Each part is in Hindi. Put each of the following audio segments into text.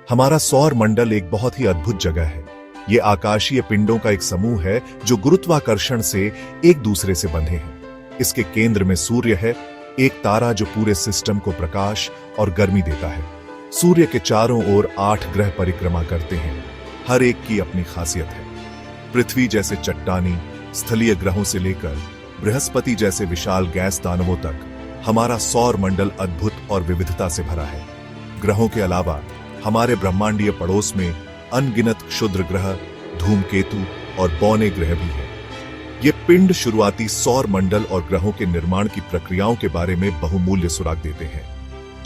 हमारा सौर मंडल एक बहुत ही अद्भुत जगह है। ये आकाशीय पिंडों का एक समूह है जो गुरुत्वाकर्षण से एक दूसरे से बंधे हैं। इसके केंद्र में सूर्य है, एक तारा जो पूरे सिस्टम को प्रकाश और गर्मी देता है। सूर्य के चारों ओर 8 ग्रह परिक्रमा करते हैं। हर एक की अपनी खासियत है। पृथ्वी जैसे चट्टानी स्थलीय ग्रहों से लेकर बृहस्पति जैसे विशाल गैस दानवों तक हमारा सौर मंडल अद्भुत और विविधता से भरा है। ग्रहों के अलावा हमारे ब्रह्मांडीय पड़ोस में अनगिनत क्षुद्र ग्रह, धूमकेतु और बौने ग्रह भी हैं। ये पिंड शुरुआती सौर मंडल और ग्रहों के निर्माण की प्रक्रियाओं के बारे में बहुमूल्य सुराग देते हैं।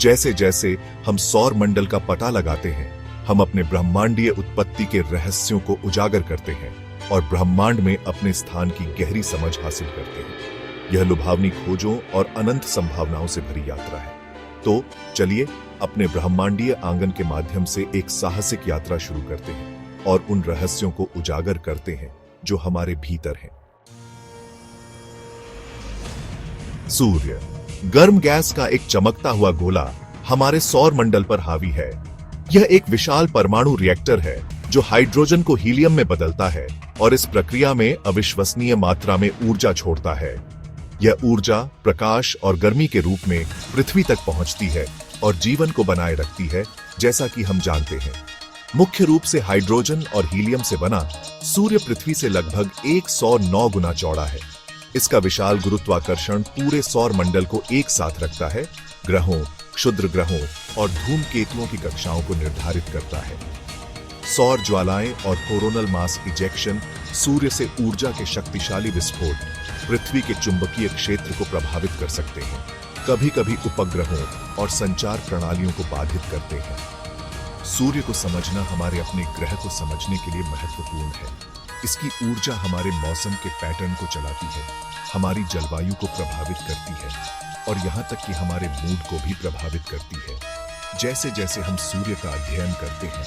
जैसे जैसे हम सौर मंडल का पता लगाते हैं, हम अपने ब्रह्मांडीय उत्पत्ति के रहस्यों को उजागर करते हैं और ब्रह्मांड में अपने स्थान की गहरी समझ हासिल करते हैं। यह लुभावनी खोजों और अनंत संभावनाओं से भरी यात्रा है। तो चलिए अपने ब्रह्मांडीय आंगन के माध्यम से एक साहसिक यात्रा शुरू करते हैं और उन रहस्यों को उजागर करते हैं जो हमारे भीतर हैं। सूर्य, गर्म गैस का एक चमकता हुआ गोला, हमारे सौर मंडल पर हावी है। यह एक विशाल परमाणु रिएक्टर है जो हाइड्रोजन को हीलियम में बदलता है और इस प्रक्रिया में अविश्वसनीय मात्रा में ऊर्जा छोड़ता है। यह ऊर्जा प्रकाश और गर्मी के रूप में पृथ्वी तक पहुंचती है और जीवन को बनाए रखती है। जैसा कि हम जानते हैं, मुख्य रूप से हाइड्रोजन और हीलियम से बना सूर्य पृथ्वी से लगभग 109 गुना चौड़ा है। इसका विशाल गुरुत्वाकर्षण पूरे सौर मंडल को एक साथ रखता है, ग्रहों, क्षुद्र ग्रहों और धूमकेतुओं की कक्षाओं को निर्धारित करता है। सौर ज्वालाएं और कोरोनल मास इजेक्शन, सूर्य से ऊर्जा के शक्तिशाली विस्फोट पृथ्वी के चुंबकीय क्षेत्र को प्रभावित कर सकते हैं, कभी कभी उपग्रहों और संचार प्रणालियों को बाधित करते हैं। सूर्य को समझना हमारे अपने ग्रह को समझने के लिए महत्वपूर्ण है। इसकी ऊर्जा हमारे मौसम के पैटर्न को चलाती है, हमारी जलवायु को प्रभावित करती है और यहां तक कि हमारे मूड को भी प्रभावित करती है। जैसे जैसे हम सूर्य का अध्ययन करते हैं,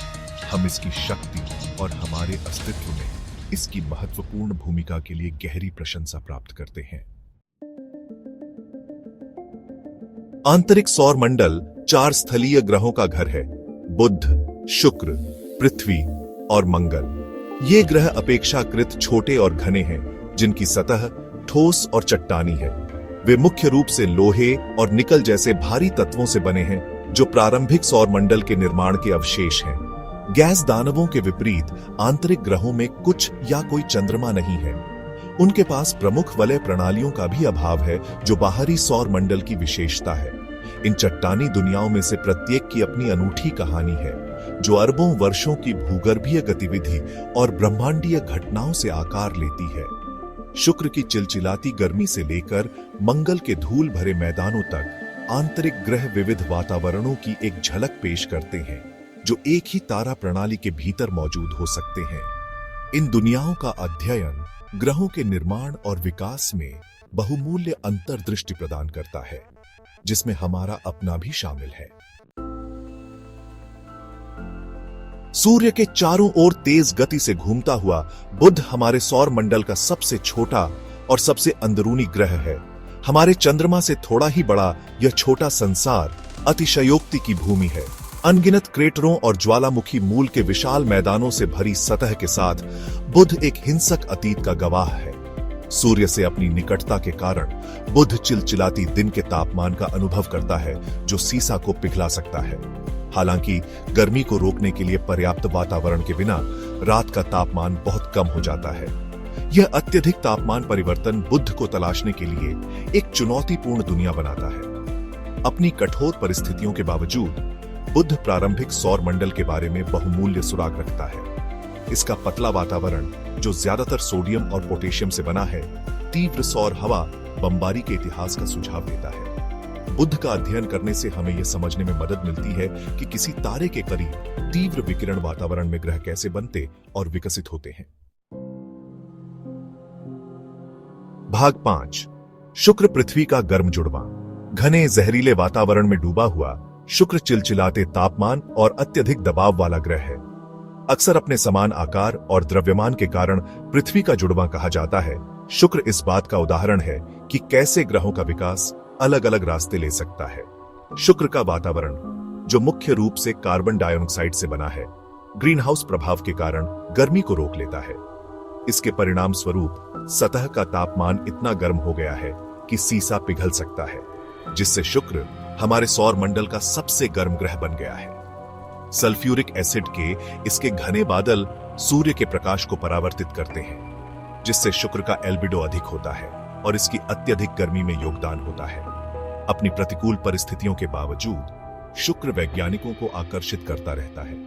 हम इसकी शक्ति और हमारे अस्तित्व में इसकी महत्वपूर्ण भूमिका के लिए गहरी प्रशंसा प्राप्त करते हैं। आंतरिक सौर मंडल 4 स्थलीय ग्रहों का घर है: बुध, शुक्र, पृथ्वी और मंगल। ये ग्रह अपेक्षाकृत छोटे और घने हैं, जिनकी सतह ठोस और चट्टानी है। वे मुख्य रूप से लोहे और निकल जैसे भारी तत्वों से बने हैं, जो प्रारंभिक सौर मंडल के निर्माण के अवशेष हैं। गैस दानवों के विपरीत आंतरिक ग्रहों में कुछ या कोई चंद्रमा नहीं है। उनके पास प्रमुख वलय प्रणालियों का भी अभाव है, जो बाहरी सौर मंडल की विशेषता है। इन चट्टानी दुनियाओं में से प्रत्येक की अपनी अनूठी कहानी है, जो अरबों वर्षों की भूगर्भीय गतिविधि और ब्रह्मांडीय घटनाओं से आकार लेती है। शुक्र की चिलचिलाती गर्मी से लेकर मंगल के धूल भरे मैदानों तक आंतरिक ग्रह विविध वातावरणों की एक झलक पेश करते हैं, जो एक ही तारा प्रणाली के भीतर मौजूद हो सकते हैं। इन दुनियाओं का अध्ययन ग्रहों के निर्माण और विकास में बहुमूल्य अंतर्दृष्टि प्रदान करता है, जिसमें हमारा अपना भी शामिल है। सूर्य के चारों ओर तेज गति से घूमता हुआ बुध हमारे सौर मंडल का सबसे छोटा और सबसे अंदरूनी ग्रह है। हमारे चंद्रमा से थोड़ा ही बड़ा यह छोटा संसार अतिशयोक्ति की भूमि है। अनगिनत क्रेटरों और ज्वालामुखी मूल के विशाल मैदानों से भरी सतह के साथ बुध एक हिंसक अतीत का गवाह है। सूर्य से अपनी निकटता के कारण बुध चिलचिलाती दिन के तापमान का अनुभव करता है, जो सीसा को पिघला सकता है। हालांकि गर्मी को रोकने के लिए पर्याप्त वातावरण के बिना रात का तापमान बहुत कम हो जाता है। यह अत्यधिक तापमान परिवर्तन बुध को तलाशने के लिए एक चुनौतीपूर्ण दुनिया बनाता है। अपनी कठोर परिस्थितियों के बावजूद बुध प्रारंभिक सौर मंडल के बारे में बहुमूल्य सुराग रखता है। इसका पतला वातावरण, जो ज्यादातर सोडियम और पोटेशियम से बना है, तीव्र सौर हवा बमबारी के इतिहास का सुझाव देता है। बुध का अध्ययन करने से हमें यह समझने में मदद मिलती है कि किसी तारे के करीब तीव्र विकिरण वातावरण में ग्रह कैसे बनते और विकसित होते हैं। भाग 5, शुक्र पृथ्वी का गर्म जुड़वां। घने जहरीले वातावरण में डूबा हुआ शुक्र चिलचिलाते तापमान और अत्यधिक दबाव वाला ग्रह है। अक्सर अपने समान आकार और द्रव्यमान के कारण पृथ्वी का जुड़वां कहा जाता है। शुक्र इस बात का उदाहरण है कि कैसे ग्रहों का विकास अलग अलग रास्ते ले सकता है। शुक्र का वातावरण जो मुख्य रूप से कार्बन डाइऑक्साइड से बना है, ग्रीन हाउस प्रभाव के कारण गर्मी को रोक लेता है। इसके परिणाम स्वरूप सतह का तापमान इतना गर्म हो गया है कि सीसा पिघल सकता है, जिससे शुक्र हमारे सौर मंडल का सबसे गर्म ग्रह बन गया है। सल्फ्यूरिक एसिड के इसके घने बादल सूर्य के प्रकाश को परावर्तित करते हैं, जिससे शुक्र का एल्बिडो अधिक होता है और इसकी अत्यधिक गर्मी में योगदान होता है। अपनी प्रतिकूल परिस्थितियों के बावजूद शुक्र वैज्ञानिकों को आकर्षित करता रहता है।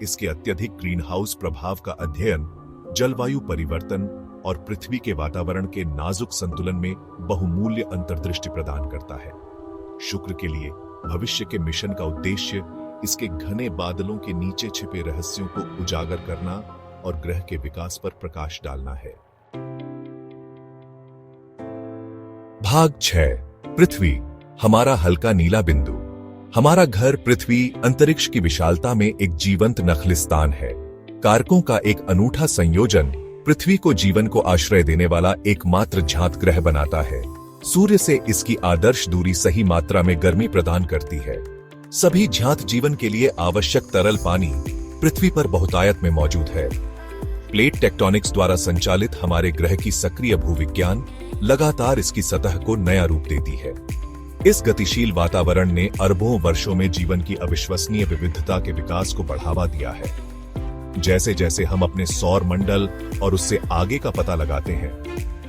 इसके अत्यधिक ग्रीन हाउस प्रभाव का अध्ययन जलवायु परिवर्तन और पृथ्वी के वातावरण के नाजुक संतुलन में बहुमूल्य अंतर्दृष्टि प्रदान करता है। शुक्र के लिए भविष्य के मिशन का उद्देश्य इसके घने बादलों के नीचे छिपे रहस्यों को उजागर करना और ग्रह के विकास पर प्रकाश डालना है। भाग 6। पृथ्वी, हमारा हल्का नीला बिंदु। हमारा घर पृथ्वी अंतरिक्ष की विशालता में एक जीवंत नखलिस्तान है। कारकों का एक अनूठा संयोजन पृथ्वी को जीवन को आश्रय देने वाला एकमात्र ज्ञात ग्रह बनाता है। सूर्य से इसकी आदर्श दूरी सही मात्रा में गर्मी प्रदान करती है। सभी ज्ञात जीवन के लिए आवश्यक तरल पानी पृथ्वी पर बहुतायत में मौजूद है। प्लेट टेक्टोनिक्स द्वारा संचालित हमारे ग्रह की सक्रिय भूविज्ञान लगातार इसकी सतह को नया रूप देती है। इस गतिशील वातावरण ने अरबों वर्षों में जीवन की अविश्वसनीय विविधता के विकास को बढ़ावा दिया है। जैसे जैसे हम अपने सौर मंडल और उससे आगे का पता लगाते हैं,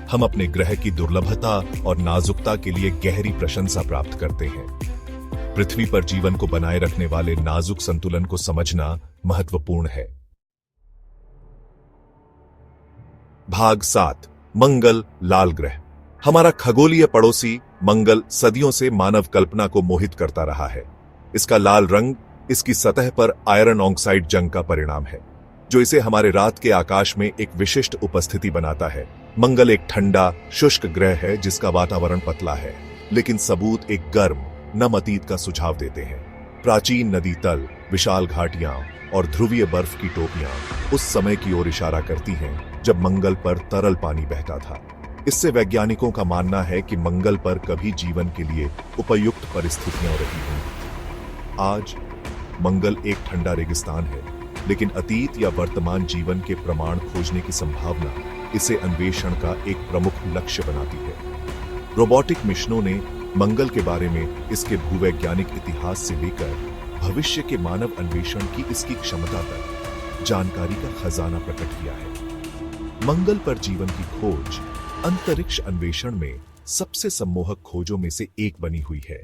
हम अपने ग्रह की दुर्लभता और नाजुकता के लिए गहरी प्रशंसा प्राप्त करते हैं। पृथ्वी पर जीवन को बनाए रखने वाले नाजुक संतुलन को समझना महत्वपूर्ण है। भाग 7। मंगल, लाल ग्रह। हमारा खगोलीय पड़ोसी मंगल सदियों से मानव कल्पना को मोहित करता रहा है। इसका लाल रंग इसकी सतह पर आयरन ऑक्साइड जंग का परिणाम है, जो इसे हमारे रात के आकाश में एक विशिष्ट उपस्थिति बनाता है। मंगल एक ठंडा, शुष्क ग्रह है जिसका वातावरण पतला है, लेकिन सबूत एक गर्म, नम अतीत का सुझाव देते हैं। प्राचीन नदी तल, विशाल घाटियां और ध्रुवीय बर्फ की टोपियां उस समय की ओर इशारा करती हैं जब मंगल पर तरल पानी बहता था। इससे वैज्ञानिकों का मानना है कि मंगल पर कभी जीवन के लिए उपयुक्त परिस्थितियां रही होंगी। आज मंगल एक ठंडा रेगिस्तान है, लेकिन अतीत या वर्तमान जीवन के प्रमाण खोजने की संभावना इसे अन्वेषण का एक प्रमुख लक्ष्य बनाती है। रोबोटिक मिशनों ने मंगल के बारे में इसके भूवैज्ञानिक इतिहास से लेकर भविष्य के मानव अन्वेषण की इसकी क्षमता तक जानकारी का खजाना प्रकट किया है। मंगल पर जीवन की खोज अंतरिक्ष अन्वेषण में सबसे सम्मोहक खोजों में से एक बनी हुई है,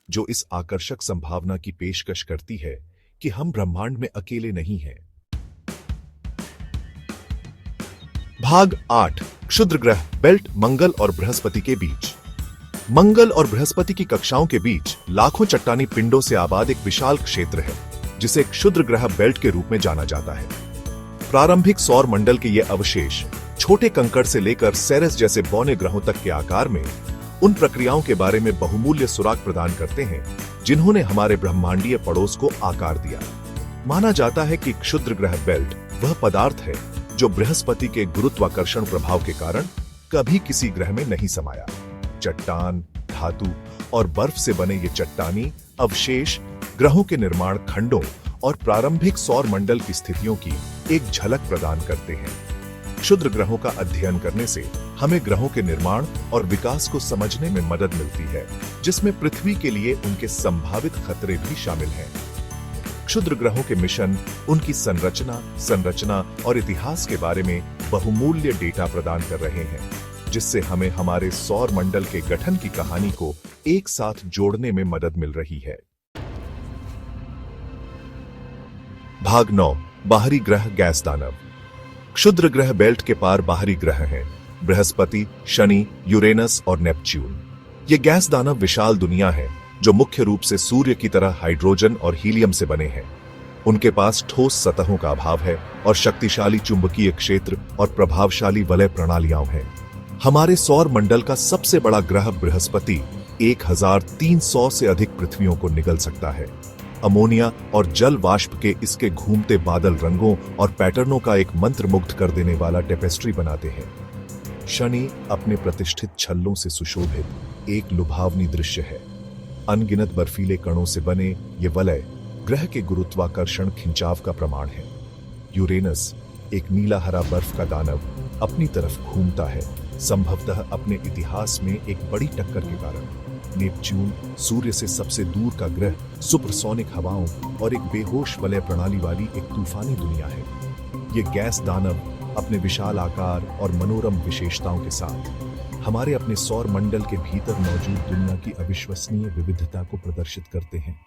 जो इस आकर्षक संभावना की पेशकश करती है कि हम ब्रह्मांड में अकेले नहीं हैं। भाग 8। क्षुद्र ग्रह बेल्ट, मंगल और बृहस्पति के बीच। मंगल और बृहस्पति की कक्षाओं के बीच लाखों चट्टानी पिंडों से आबाद एक विशाल क्षेत्र है, जिसे क्षुद्र ग्रह बेल्ट के रूप में जाना जाता है। प्रारंभिक सौर मंडल के ये अवशेष छोटे कंकड़ से लेकर सेरेस जैसे बौने ग्रहों तक के आकार में उन प्रक्रियाओं के बारे में बहुमूल्य सुराग प्रदान करते हैं जिन्होंने हमारे ब्रह्मांडीय पड़ोस को आकार दिया। माना जाता है कि क्षुद्र ग्रह बेल्ट वह पदार्थ है जो बृहस्पति के गुरुत्वाकर्षण प्रभाव के कारण कभी किसी ग्रह में नहीं समाया। चट्टान, धातु और बर्फ से बने ये चट्टानी अवशेष ग्रहों के निर्माण खंडों और प्रारंभिक सौर मंडल की स्थितियों की एक झलक प्रदान करते हैं। क्षुद्र ग्रहों का अध्ययन करने से हमें ग्रहों के निर्माण और विकास को समझने में मदद मिलती है, जिसमें पृथ्वी के लिए उनके संभावित खतरे भी शामिल हैं। क्षुद्र ग्रहों के मिशन उनकी संरचना और इतिहास के बारे में बहुमूल्य डेटा प्रदान कर रहे हैं, जिससे हमें हमारे सौर मंडल के गठन की कहानी को एक साथ जोड़ने में मदद मिल रही है। भाग 9। बाहरी ग्रह, गैस दानव। क्षुद्र ग्रह बेल्ट के पार बाहरी ग्रह हैं बृहस्पति, शनि, यूरेनस और नेपच्यून। ये गैस दानव विशाल दुनिया है जो मुख्य रूप से सूर्य की तरह हाइड्रोजन और हीलियम से बने हैं। उनके पास ठोस सतहों का अभाव है और शक्तिशाली चुंबकीय क्षेत्र और प्रभावशाली वलय प्रणालियां हैं। हमारे सौर मंडल का सबसे बड़ा ग्रह बृहस्पति 1300 से अधिक पृथ्वियों को निगल सकता है। अमोनिया और जल वाष्प के इसके घूमते बादल रंगों और पैटर्नों का एक मंत्रमुग्ध कर देने वाला टेपेस्ट्री बनाते हैं। शनि अपने प्रतिष्ठित छल्लों से सुशोभित एक लुभावनी दृश्य है। अनगिनत बर्फीले कणों से बने ये वलय ग्रह के गुरुत्वाकर्षण खिंचाव का प्रमाण है। यूरेनस, एक नीला हरा बर्फ का दानव, अपनी तरफ घूमता है, संभवतः अपने इतिहास में एक बड़ी टक्कर के कारण। नेपच्यून, सूर्य से सबसे दूर का ग्रह, सुपरसोनिक हवाओं और एक बेहोश वलय प्रणाली वाली एक तूफानी दुनिया है। ये गैस दानव अपने विशाल आकार और मनोरम विशेषताओं के साथ हमारे अपने सौर मंडल के भीतर मौजूद दुनिया की अविश्वसनीय विविधता को प्रदर्शित करते हैं।